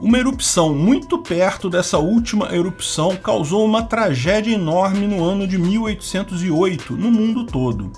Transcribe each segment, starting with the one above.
Uma erupção muito perto dessa última erupção causou uma tragédia enorme no ano de 1808 no mundo todo.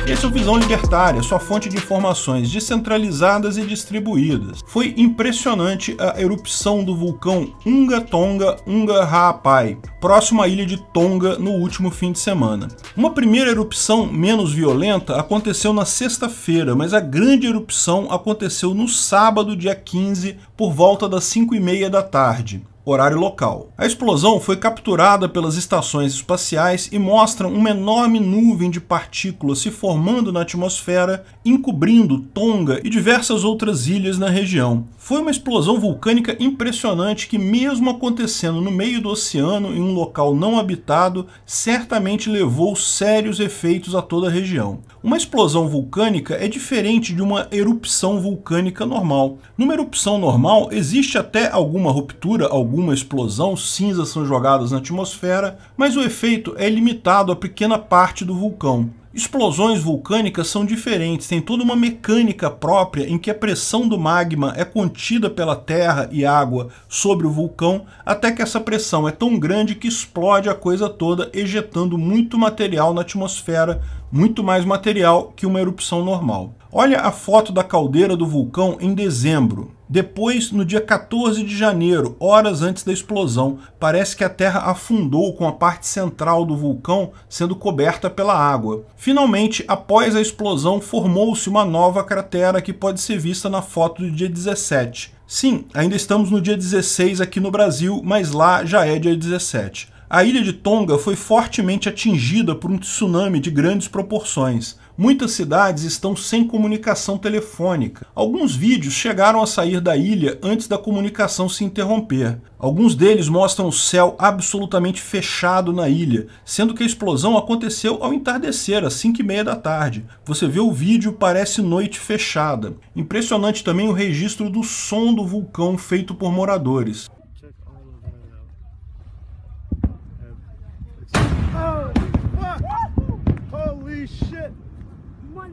Esse é o Visão Libertária, sua fonte de informações descentralizadas e distribuídas. Foi impressionante a erupção do vulcão Unga Tonga Unga Ha'apai, próximo à ilha de Tonga, no último fim de semana. Uma primeira erupção menos violenta aconteceu na sexta-feira, mas a grande erupção aconteceu no sábado, dia 15, por volta das 5h30 da tarde. Horário local. A explosão foi capturada pelas estações espaciais e mostra uma enorme nuvem de partículas se formando na atmosfera, encobrindo Tonga e diversas outras ilhas na região. Foi uma explosão vulcânica impressionante que, mesmo acontecendo no meio do oceano, em um local não habitado, certamente levou sérios efeitos a toda a região. Uma explosão vulcânica é diferente de uma erupção vulcânica normal. Numa erupção normal, existe até alguma ruptura, alguma explosão, cinzas são jogadas na atmosfera, mas o efeito é limitado a pequena parte do vulcão. Explosões vulcânicas são diferentes, tem toda uma mecânica própria em que a pressão do magma é contida pela terra e água sobre o vulcão, até que essa pressão é tão grande que explode a coisa toda, ejetando muito material na atmosfera, muito mais material que uma erupção normal. Olha a foto da caldeira do vulcão em dezembro. Depois, no dia 14 de janeiro, horas antes da explosão, parece que a Terra afundou com a parte central do vulcão sendo coberta pela água. Finalmente, após a explosão, formou-se uma nova cratera que pode ser vista na foto do dia 17. Sim, ainda estamos no dia 16 aqui no Brasil, mas lá já é dia 17. A ilha de Tonga foi fortemente atingida por um tsunami de grandes proporções. Muitas cidades estão sem comunicação telefônica. Alguns vídeos chegaram a sair da ilha antes da comunicação se interromper. Alguns deles mostram o céu absolutamente fechado na ilha, sendo que a explosão aconteceu ao entardecer, às 5h30 da tarde. Você vê o vídeo, parece noite fechada. Impressionante também o registro do som do vulcão feito por moradores.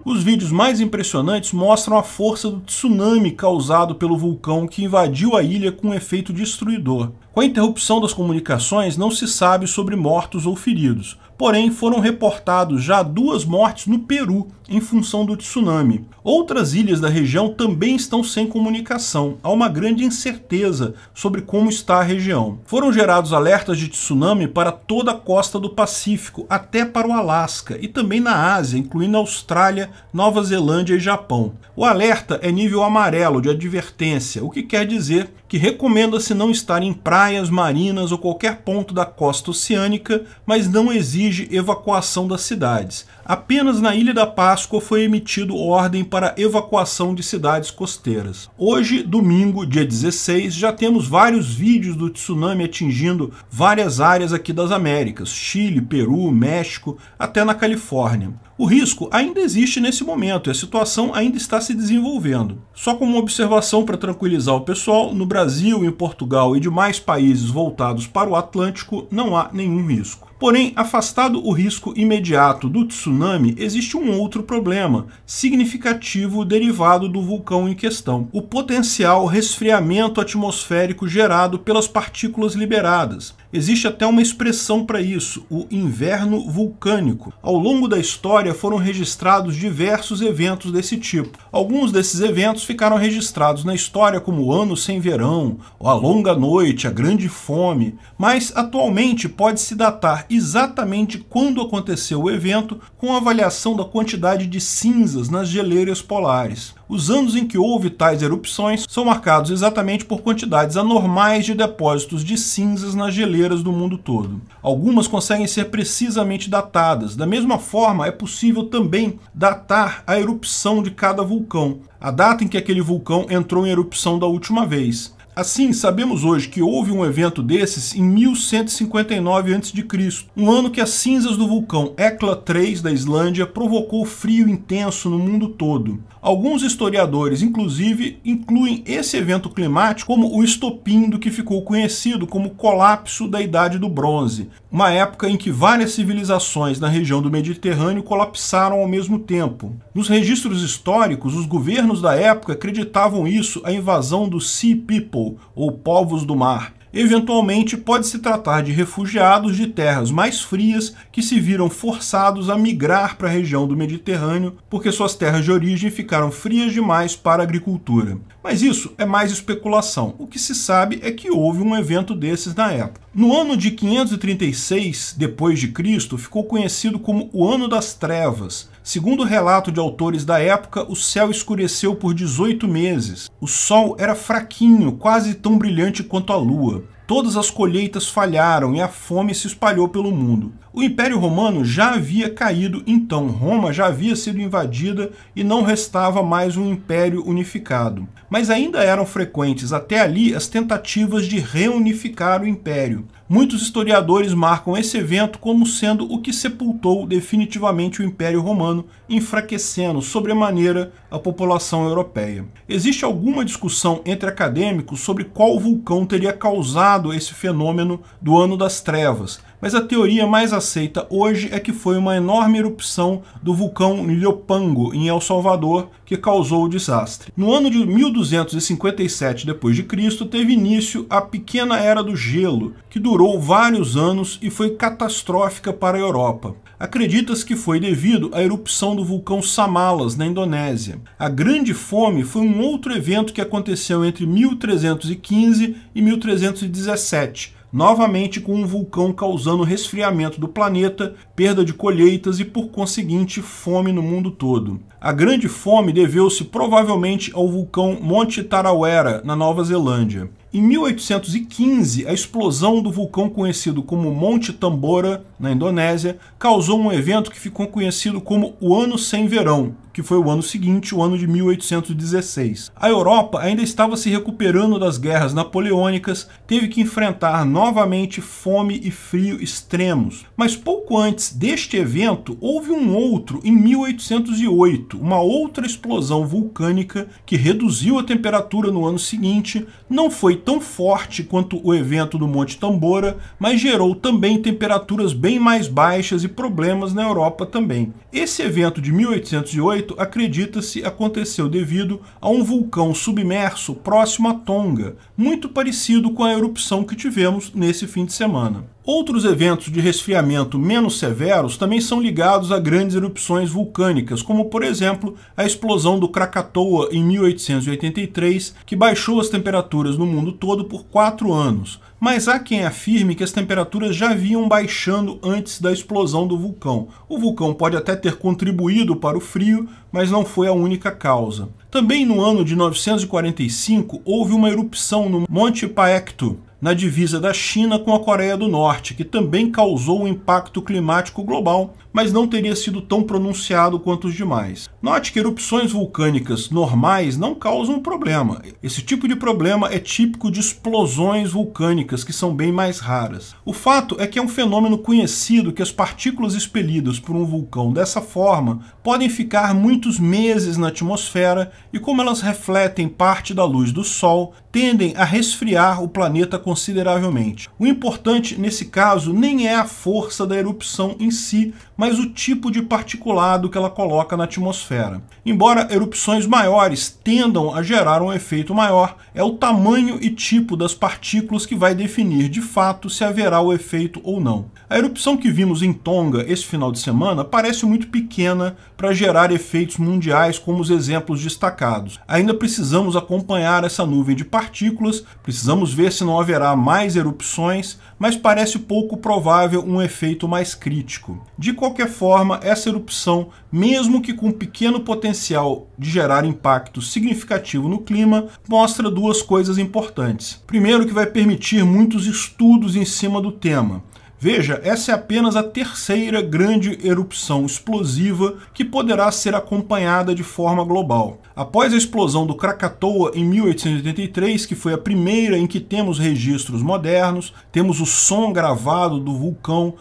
Os vídeos mais impressionantes mostram a força do tsunami causado pelo vulcão que invadiu a ilha com um efeito destruidor. Com a interrupção das comunicações, não se sabe sobre mortos ou feridos. Porém, foram reportados já 2 mortes no Peru, em função do tsunami. Outras ilhas da região também estão sem comunicação. Há uma grande incerteza sobre como está a região. Foram gerados alertas de tsunami para toda a costa do Pacífico, até para o Alasca, e também na Ásia, incluindo a Austrália, Nova Zelândia e Japão. O alerta é nível amarelo, de advertência, o que quer dizer que recomenda-se não estar em praias, marinas ou qualquer ponto da costa oceânica, mas não exige evacuação das cidades. Apenas na Ilha da Páscoa foi emitido ordem para evacuação de cidades costeiras. Hoje, domingo, dia 16, já temos vários vídeos do tsunami atingindo várias áreas aqui das Américas, Chile, Peru, México, até na Califórnia. O risco ainda existe nesse momento e a situação ainda está se desenvolvendo. Só como uma observação para tranquilizar o pessoal, no Brasil, em Portugal e demais países voltados para o Atlântico, não há nenhum risco. Porém, afastado o risco imediato do tsunami, existe um outro problema significativo derivado do vulcão em questão: o potencial resfriamento atmosférico gerado pelas partículas liberadas. Existe até uma expressão para isso, o inverno vulcânico. Ao longo da história foram registrados diversos eventos desse tipo. Alguns desses eventos ficaram registrados na história como o Ano Sem Verão, a Longa Noite, a Grande Fome, mas atualmente pode-se datar exatamente quando aconteceu o evento com a avaliação da quantidade de cinzas nas geleiras polares. Os anos em que houve tais erupções são marcados exatamente por quantidades anormais de depósitos de cinzas nas geleiras do mundo todo. Algumas conseguem ser precisamente datadas. Da mesma forma, é possível também datar a erupção de cada vulcão, a data em que aquele vulcão entrou em erupção da última vez. Assim, sabemos hoje que houve um evento desses em 1159 a.C., um ano que as cinzas do vulcão Hekla 3 da Islândia provocou frio intenso no mundo todo. Alguns historiadores, inclusive, incluem esse evento climático como o estopim do que ficou conhecido como colapso da Idade do Bronze, uma época em que várias civilizações na região do Mediterrâneo colapsaram ao mesmo tempo. Nos registros históricos, os governos da época acreditavam isso à invasão dos Sea People, ou povos do mar. Eventualmente, pode se tratar de refugiados de terras mais frias que se viram forçados a migrar para a região do Mediterrâneo porque suas terras de origem ficaram frias demais para a agricultura. Mas isso é mais especulação. O que se sabe é que houve um evento desses na época. No ano de 536 d.C., ficou conhecido como o Ano das Trevas. Segundo o relato de autores da época, o céu escureceu por 18 meses. O sol era fraquinho, quase tão brilhante quanto a lua. Todas as colheitas falharam e a fome se espalhou pelo mundo. O Império Romano já havia caído então, Roma já havia sido invadida e não restava mais um império unificado. Mas ainda eram frequentes até ali as tentativas de reunificar o império. Muitos historiadores marcam esse evento como sendo o que sepultou definitivamente o Império Romano, enfraquecendo sobremaneira a população europeia. Existe alguma discussão entre acadêmicos sobre qual vulcão teria causado esse fenômeno do Ano das Trevas, mas a teoria mais aceita hoje é que foi uma enorme erupção do vulcão Lhopango, em El Salvador, que causou o desastre. No ano de 1257 d.C., teve início a Pequena Era do Gelo, que durou vários anos e foi catastrófica para a Europa. Acredita-se que foi devido à erupção do vulcão Samalas, na Indonésia. A Grande Fome foi um outro evento que aconteceu entre 1315 e 1317, novamente com um vulcão causando resfriamento do planeta, perda de colheitas e, por conseguinte, fome no mundo todo. A Grande Fome deveu-se provavelmente ao vulcão Monte Tarawera, na Nova Zelândia. Em 1815, a explosão do vulcão conhecido como Monte Tambora, na Indonésia, causou um evento que ficou conhecido como o Ano Sem Verão, que foi o ano seguinte, o ano de 1816. A Europa ainda estava se recuperando das guerras napoleônicas, teve que enfrentar novamente fome e frio extremos. Mas pouco antes deste evento, houve um outro em 1808, uma outra explosão vulcânica que reduziu a temperatura no ano seguinte, não foi tão forte quanto o evento do Monte Tambora, mas gerou também temperaturas bem mais baixas e problemas na Europa também. Esse evento de 1808 acredita-se aconteceu devido a um vulcão submerso próximo a Tonga, muito parecido com a erupção que tivemos nesse fim de semana. Outros eventos de resfriamento menos severos também são ligados a grandes erupções vulcânicas, como por exemplo a explosão do Krakatoa em 1883, que baixou as temperaturas no mundo todo por 4 anos. Mas há quem afirme que as temperaturas já vinham baixando antes da explosão do vulcão. O vulcão pode até ter contribuído para o frio, mas não foi a única causa. Também no ano de 945 houve uma erupção no Monte Paektu, na divisa da China com a Coreia do Norte, que também causou um impacto climático global, mas não teria sido tão pronunciado quanto os demais. Note que erupções vulcânicas normais não causam problema. Esse tipo de problema é típico de explosões vulcânicas, que são bem mais raras. O fato é que é um fenômeno conhecido que as partículas expelidas por um vulcão dessa forma podem ficar muitos meses na atmosfera e, como elas refletem parte da luz do Sol, tendem a resfriar o planeta consideravelmente. O importante nesse caso nem é a força da erupção em si, mas o tipo de particulado que ela coloca na atmosfera. Embora erupções maiores tendam a gerar um efeito maior, é o tamanho e tipo das partículas que vai definir de fato se haverá o efeito ou não. A erupção que vimos em Tonga esse final de semana parece muito pequena para gerar efeitos mundiais como os exemplos destacados. Ainda precisamos acompanhar essa nuvem de partículas, precisamos ver se não haverá mais erupções, mas parece pouco provável um efeito mais crítico. De qualquer forma, essa erupção, mesmo que com pequeno potencial de gerar impacto significativo no clima, mostra duas coisas importantes. Primeiro, que vai permitir muitos estudos em cima do tema. Veja, essa é apenas a terceira grande erupção explosiva que poderá ser acompanhada de forma global. Após a explosão do Krakatoa em 1883, que foi a primeira em que temos registros modernos, temos o som gravado do vulcão.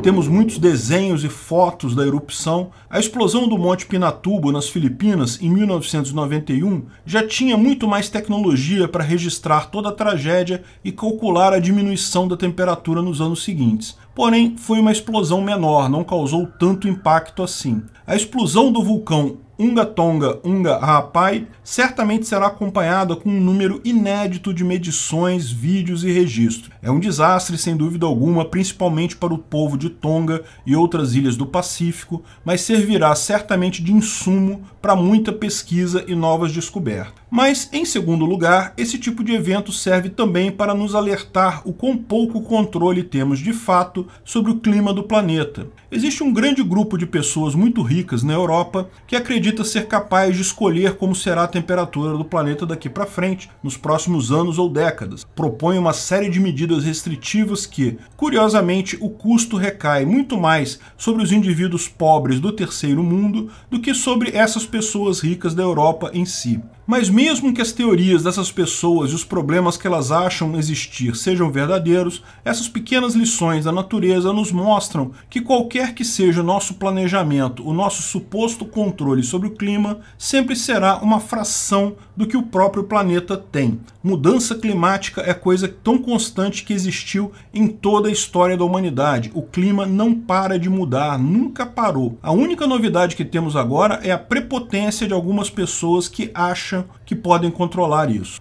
Temos muitos desenhos e fotos da erupção. A explosão do Monte Pinatubo, nas Filipinas, em 1991, já tinha muito mais tecnologia para registrar toda a tragédia e calcular a diminuição da temperatura nos anos seguintes. Porém, foi uma explosão menor, não causou tanto impacto assim. A explosão do vulcão Unga Tonga Unga Ha'apai certamente será acompanhada com um número inédito de medições, vídeos e registros. É um desastre, sem dúvida alguma, principalmente para o povo de Tonga e outras ilhas do Pacífico, mas servirá certamente de insumo para muita pesquisa e novas descobertas. Mas, em segundo lugar, esse tipo de evento serve também para nos alertar o quão pouco controle temos de fato sobre o clima do planeta. Existe um grande grupo de pessoas muito ricas na Europa que acredita ser capaz de escolher como será a temperatura do planeta daqui para frente, nos próximos anos ou décadas. Propõe uma série de medidas restritivas que, curiosamente, o custo recai muito mais sobre os indivíduos pobres do terceiro mundo do que sobre essas pessoas ricas da Europa em si. Mas mesmo que as teorias dessas pessoas e os problemas que elas acham existir sejam verdadeiros, essas pequenas lições da natureza nos mostram que qualquer que seja o nosso planejamento, o nosso suposto controle sobre o clima, sempre será uma fração do que o próprio planeta tem. Mudança climática é coisa tão constante que existiu em toda a história da humanidade. O clima não para de mudar, nunca parou. A única novidade que temos agora é a prepotência de algumas pessoas que acham que podem controlar isso.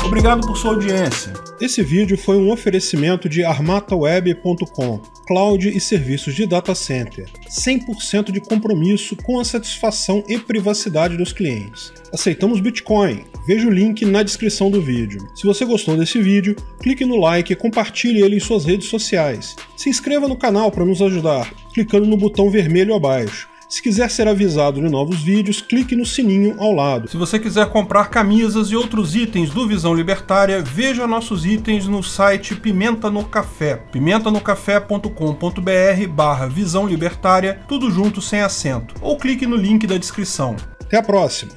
Obrigado por sua audiência. Esse vídeo foi um oferecimento de armataweb.com, cloud e serviços de data center. 100% de compromisso com a satisfação e privacidade dos clientes. Aceitamos Bitcoin. Veja o link na descrição do vídeo. Se você gostou desse vídeo, clique no like e compartilhe ele em suas redes sociais. Se inscreva no canal para nos ajudar, clicando no botão vermelho abaixo. Se quiser ser avisado de novos vídeos, clique no sininho ao lado. Se você quiser comprar camisas e outros itens do Visão Libertária, veja nossos itens no site Pimenta no Café, pimentanocafé.com.br/Visão Libertária, tudo junto sem acento, ou clique no link da descrição. Até a próxima!